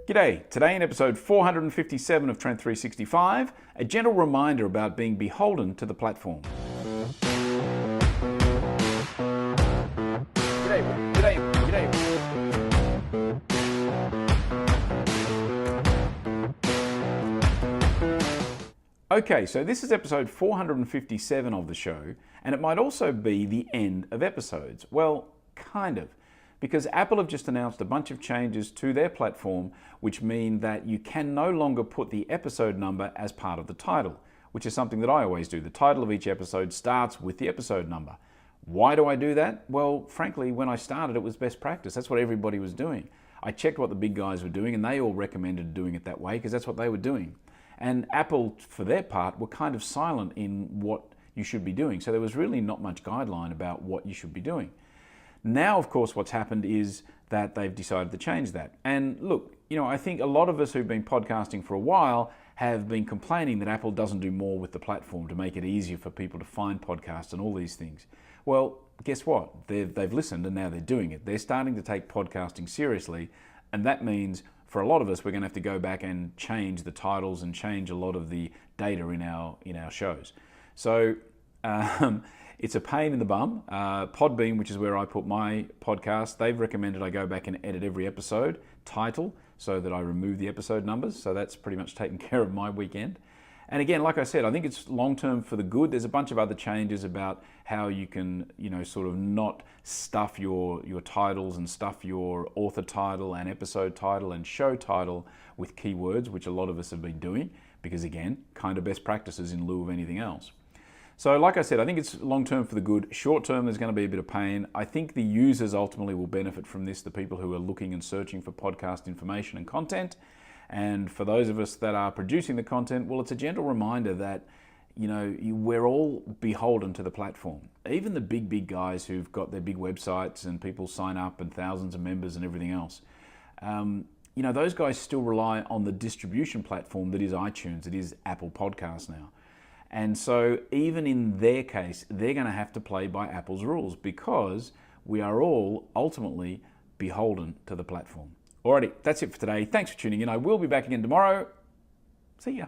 G'day, today in episode 457 of Trent365, a gentle reminder about being beholden to the platform. G'day. Okay, so this is episode 457 of the show, and it might also be the end of episodes. Well, kind of. Because Apple have just announced a bunch of changes to their platform, which mean that you can no longer put the episode number as part of the title, which is something that I always do. The title of each episode starts with the episode number. Why do I do that? Well, frankly, when I started, it was best practice. That's what everybody was doing. I checked what the big guys were doing, and they all recommended doing it that way because that's what they were doing. And Apple, for their part, were kind of silent in what you should be doing. So there was really not much guideline about what you should be doing. Now, of course, what's happened is that they've decided to change that. And look, I think a lot of us who've been podcasting for a while have been complaining that Apple doesn't do more with the platform to make it easier for people to find podcasts and all these things. Well, guess what? They've listened and now they're doing it. They're starting to take podcasting seriously, and that means for a lot of us, we're going to have to go back and change the titles and change a lot of the data in our shows. So it's a pain in the bum. Podbean, which is where I put my podcast, they've recommended I go back and edit every episode title so that I remove the episode numbers. So that's pretty much taken care of my weekend. And again, like I said, I think it's long-term for the good. There's a bunch of other changes about how you can, sort of not stuff your titles and stuff your author title and episode title and show title with keywords, which a lot of us have been doing because, again, kind of best practices in lieu of anything else. So like I said, I think it's long-term for the good. Short-term, there's going to be a bit of pain. I think the users ultimately will benefit from this, the people who are looking and searching for podcast information and content. And for those of us that are producing the content, well, it's a gentle reminder that, we're all beholden to the platform. Even the big guys who've got their big websites and people sign up and thousands of members and everything else, those guys still rely on the distribution platform that is iTunes, that is Apple Podcasts now. And so even in their case, they're going to have to play by Apple's rules because we are all ultimately beholden to the platform. Alrighty, that's it for today. Thanks for tuning in. I will be back again tomorrow. See ya.